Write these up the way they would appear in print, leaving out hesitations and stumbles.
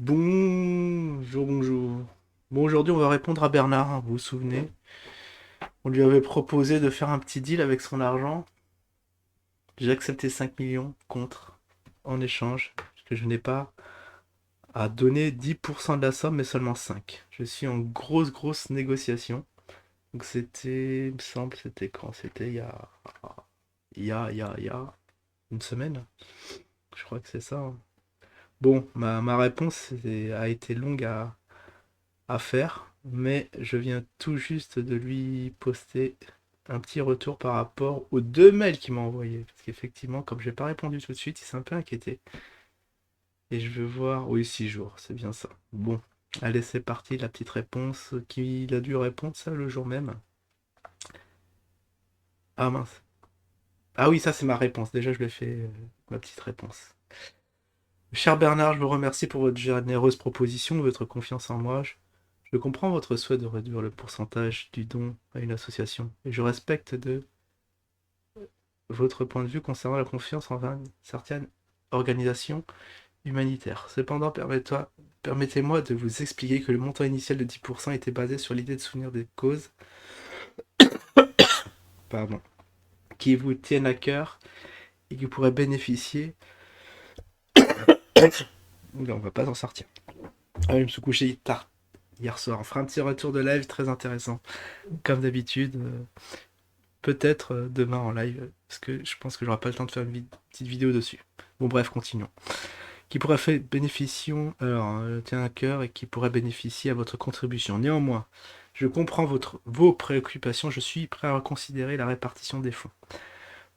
Bonjour, bonjour. Bon, aujourd'hui, on va répondre à Bernard, hein, vous vous souvenez. On lui avait proposé de faire un petit deal avec son argent. J'ai accepté 5 millions contre, en échange, parce que je n'ai pas à donner 10% de la somme, mais seulement 5. Je suis en grosse négociation. Donc c'était, il me semble, c'était quand? C'était il y a une semaine. Je crois que c'est ça, hein. Bon, ma réponse a été longue à faire, mais je viens tout juste de lui poster un petit retour par rapport aux deux mails qu'il m'a envoyés. Parce qu'effectivement, comme j'ai pas répondu tout de suite, il s'est un peu inquiété. Et je veux voir. Oui, 6 jours, c'est bien ça. Bon, allez, c'est parti, la petite réponse qu'il a dû répondre ça le jour même. Ah mince. Ah oui, ça c'est ma réponse. Déjà, je lui ai fait ma petite réponse. Cher Bernard, je vous remercie pour votre généreuse proposition, votre confiance en moi. Je comprends votre souhait de réduire le pourcentage du don à une association, et je respecte de votre point de vue concernant la confiance envers une certaine organisation humanitaire. Cependant, permettez-moi de vous expliquer que le montant initial de 10% était basé sur l'idée de soutenir des causes pardon, qui vous tiennent à cœur et qui pourraient bénéficier. Oula, on va pas s'en sortir. Ah oui, je me suis couché tard hier soir. On fera un petit retour de live très intéressant. Comme d'habitude, peut-être demain en live, parce que je pense que j'aurai pas le temps de faire une petite vidéo dessus. Bon bref, continuons. Qui pourrait faire bénéficie, alors, tient à cœur et qui pourrait bénéficier à votre contribution. Néanmoins, je comprends vos préoccupations, je suis prêt à reconsidérer la répartition des fonds.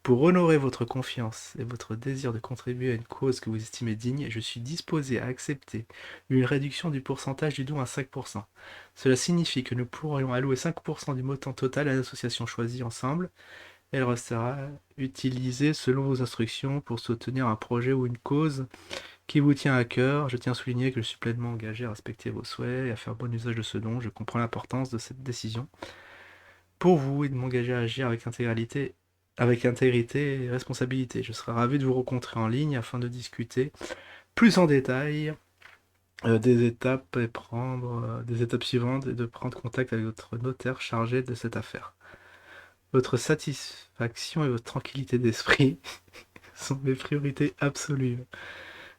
Pour honorer votre confiance et votre désir de contribuer à une cause que vous estimez digne, je suis disposé à accepter une réduction du pourcentage du don à 5%. Cela signifie que nous pourrions allouer 5% du montant total à l'association choisie ensemble. Elle restera utilisée selon vos instructions pour soutenir un projet ou une cause qui vous tient à cœur. Je tiens à souligner que je suis pleinement engagé à respecter vos souhaits et à faire bon usage de ce don. Je comprends l'importance de cette décision pour vous et de m'engager à agir avec intégrité et responsabilité. Je serai ravi de vous rencontrer en ligne afin de discuter plus en détail des étapes suivantes et de prendre contact avec votre notaire chargé de cette affaire. Votre satisfaction et votre tranquillité d'esprit sont mes priorités absolues.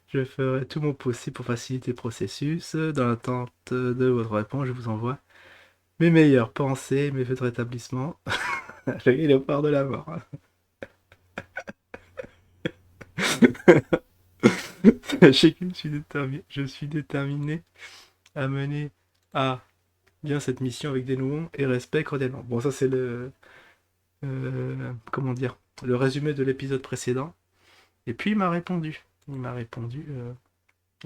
Je ferai tout mon possible pour faciliter le processus. Dans l'attente de votre réponse, je vous envoie mes meilleures pensées, mes vœux de rétablissement. Le port de la mort. Sachez que je suis déterminé à mener à bien cette mission avec dénouement et respect cordialement. Bon, ça c'est comment dire, le résumé de l'épisode précédent. Et puis il m'a répondu. Il m'a répondu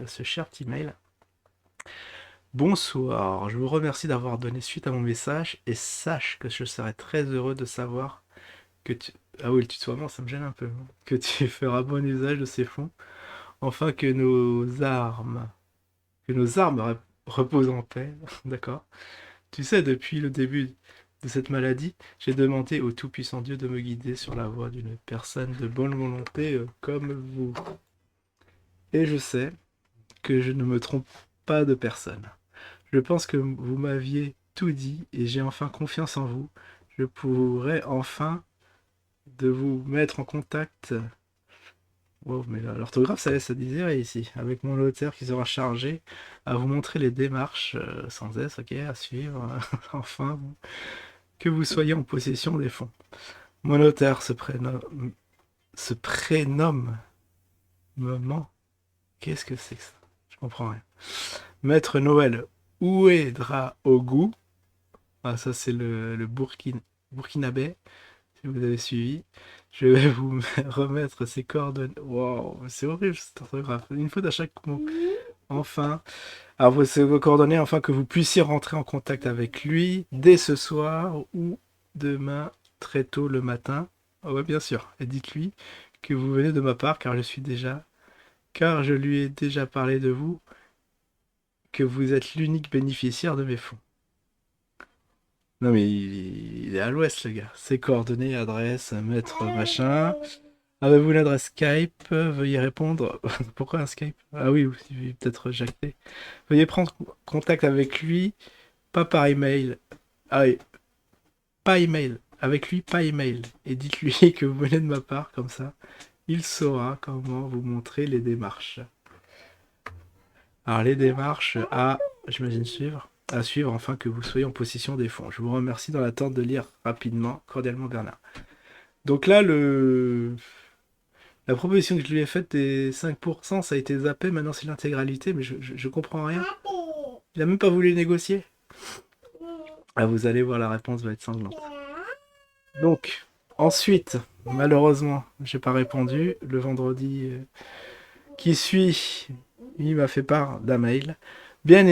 à ce cher petit mail. Bonsoir, je vous remercie d'avoir donné suite à mon message et sache que je serai très heureux de savoir que tu... Ah oui, le tutoiement, ça me gêne un peu, hein. Que tu feras bon usage de ces fonds, afin que nos armes reposent en paix, d'accord? Tu sais, depuis le début de cette maladie, j'ai demandé au Tout-Puissant Dieu de me guider sur la voie d'une personne de bonne volonté comme vous. Et je sais que je ne me trompe pas de personne. Je pense que vous m'aviez tout dit et j'ai enfin confiance en vous. Je pourrai enfin de vous mettre en contact. Wow, mais l'orthographe, ça laisse à désirer ici. Avec mon notaire qui sera chargé à vous montrer les démarches sans S, ok, à suivre. Enfin, bon, que vous soyez en possession des fonds. Mon notaire se prénomme Maman. Qu'est-ce que c'est que ça? Je comprends rien. Maître Noël Ouedraogo. Ah, ça, c'est le Burkinabé, si vous avez suivi. Je vais vous remettre ses coordonnées. Wow, c'est horrible cette orthographe. Une faute à chaque mot. Enfin, alors vos coordonnées afin que vous puissiez rentrer en contact avec lui dès ce soir ou demain très tôt le matin. Ah ouais, bien sûr. Et dites-lui que vous venez de ma part car je lui ai déjà parlé de vous, que vous êtes l'unique bénéficiaire de mes fonds. Non mais il est à l'ouest le gars. Ses coordonnées, adresse, maître machin. Avez-vous une adresse Skype? Veuillez répondre. Pourquoi un Skype? Ah oui, peut-être jacté. Veuillez prendre contact avec lui, pas par email. Ah oui, pas email. Avec lui, pas email. Et dites-lui que vous venez de ma part, comme ça. Il saura comment vous montrer les démarches. Alors les démarches j'imagine à suivre afin que vous soyez en possession des fonds. Je vous remercie dans l'attente de lire rapidement. Cordialement Bernard. Donc là, la proposition que je lui ai faite des 5%, ça a été zappé, maintenant c'est l'intégralité, mais je comprends rien. Il a même pas voulu négocier. Ah, vous allez voir, la réponse va être sanglante. Donc, ensuite, malheureusement, j'ai pas répondu. Le vendredi qui suit, il m'a fait part d'un mail.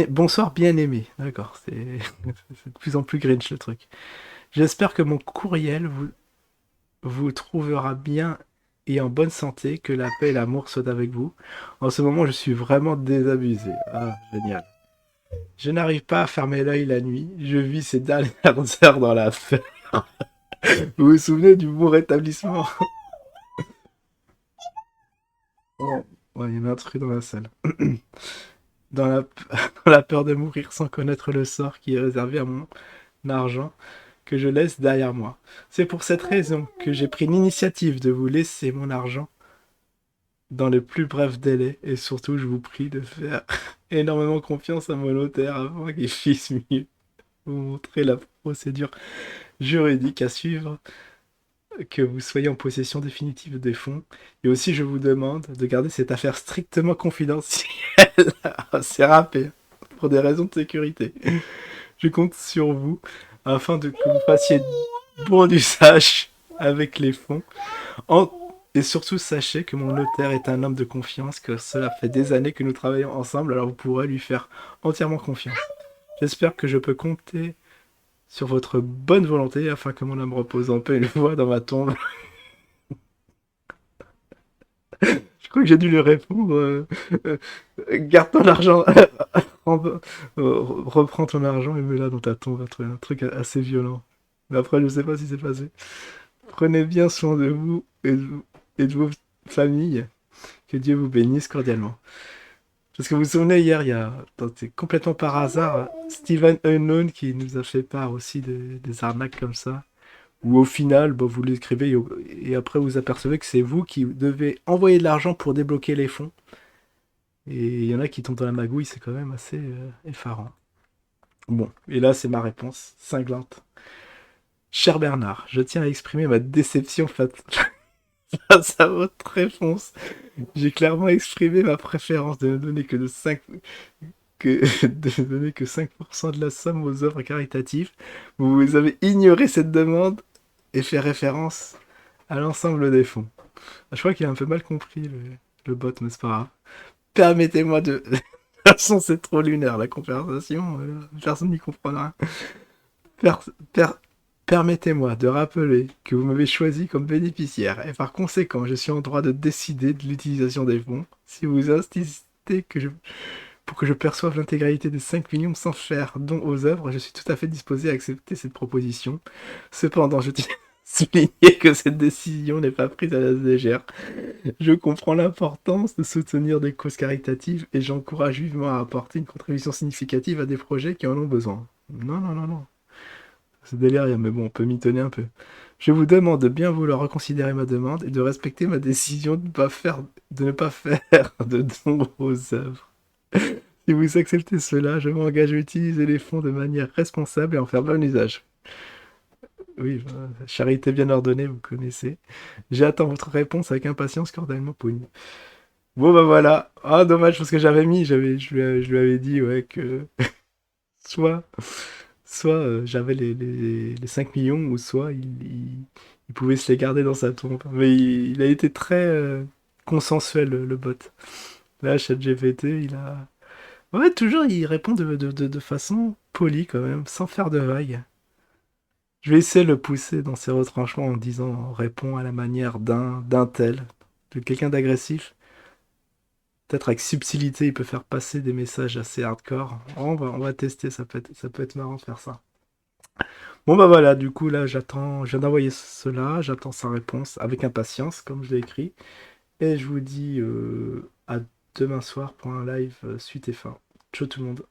Bonsoir, bien aimé. D'accord, c'est de plus en plus Grinch le truc. J'espère que mon courriel vous trouvera bien et en bonne santé, que la paix et l'amour soient avec vous. En ce moment, je suis vraiment désabusé. Ah, génial. Je n'arrive pas à fermer l'œil la nuit. Je vis ces dernières heures dans la fête. Vous vous souvenez du bon rétablissement? Ouais, ouais, il y a un truc dans la salle. Dans la, dans la peur de mourir sans connaître le sort qui est réservé à mon argent que je laisse derrière moi. C'est pour cette raison que j'ai pris l'initiative de vous laisser mon argent dans les plus brefs délais et surtout je vous prie de faire énormément confiance à mon notaire afin qu'il puisse mieux vous montrer la procédure juridique à suivre, que vous soyez en possession définitive des fonds. Et aussi je vous demande de garder cette affaire strictement confidentielle. C'est râpé, pour des raisons de sécurité. Je compte sur vous afin que vous fassiez bon usage avec les fonds. En- Et surtout, sachez que mon notaire est un homme de confiance, que cela fait des années que nous travaillons ensemble, alors vous pourrez lui faire entièrement confiance. J'espère que je peux compter sur votre bonne volonté afin que mon âme repose en paix une fois dans ma tombe. Je crois que j'ai dû lui répondre euh, garde ton argent, reprends ton argent et mets-la dans ta tombe. Un truc assez violent. Mais après, je sais pas si c'est passé. Prenez bien soin de vous et de vos familles. Que Dieu vous bénisse cordialement. Parce que vous vous souvenez, hier, c'est complètement par hasard, Steven Unknown qui nous a fait part aussi des arnaques comme ça. Où au final, bah, vous l'écrivez et après vous apercevez que c'est vous qui devez envoyer de l'argent pour débloquer les fonds. Et il y en a qui tombent dans la magouille, c'est quand même assez effarant. Bon, et là c'est ma réponse, cinglante. Cher Bernard, je tiens à exprimer ma déception face à votre réponse. J'ai clairement exprimé ma préférence de ne donner que de 5 de donner que 5% de la somme aux œuvres caritatives. Vous avez ignoré cette demande et fait référence à l'ensemble des fonds. Je crois qu'il a un peu mal compris le bot, mais c'est pas grave. Permettez-moi de... De toute façon, c'est trop lunaire la conversation. Personne n'y comprend rien. Per- per- Permettez-moi de rappeler que vous m'avez choisi comme bénéficiaire et par conséquent, je suis en droit de décider de l'utilisation des fonds. Si vous insistez pour que je perçoive l'intégralité des 5 millions sans faire don aux œuvres, je suis tout à fait disposé à accepter cette proposition. Cependant, je tiens à souligner que cette décision n'est pas prise à la légère. Je comprends l'importance de soutenir des causes caritatives et j'encourage vivement à apporter une contribution significative à des projets qui en ont besoin. Non, non, non, non. C'est délire, mais bon, on peut mitonner un peu. Je vous demande de bien vouloir reconsidérer ma demande et de respecter ma décision de ne pas faire de dons aux œuvres. Si vous acceptez cela, je m'engage à utiliser les fonds de manière responsable et en faire bon usage. Oui, charité bien ordonnée, vous connaissez. J'attends votre réponse avec impatience, cordialement Pougne. Bon bah voilà. Ah dommage parce que je lui avais dit ouais que soit j'avais les 5 millions ou soit il pouvait se les garder dans sa tombe. Mais il a été très consensuel le bot. Là, ChatGPT, il a... Ouais, toujours il répond de façon polie quand même, sans faire de vagues. Je vais essayer de le pousser dans ses retranchements en disant réponds à la manière d'un tel, de quelqu'un d'agressif. Peut-être avec subtilité, il peut faire passer des messages assez hardcore. On va tester, ça peut être marrant de faire ça. Bon bah voilà, du coup là j'attends, je viens d'envoyer cela, j'attends sa réponse avec impatience, comme je l'ai écrit. Et je vous dis à demain soir pour un live suite et fin. Ciao tout le monde.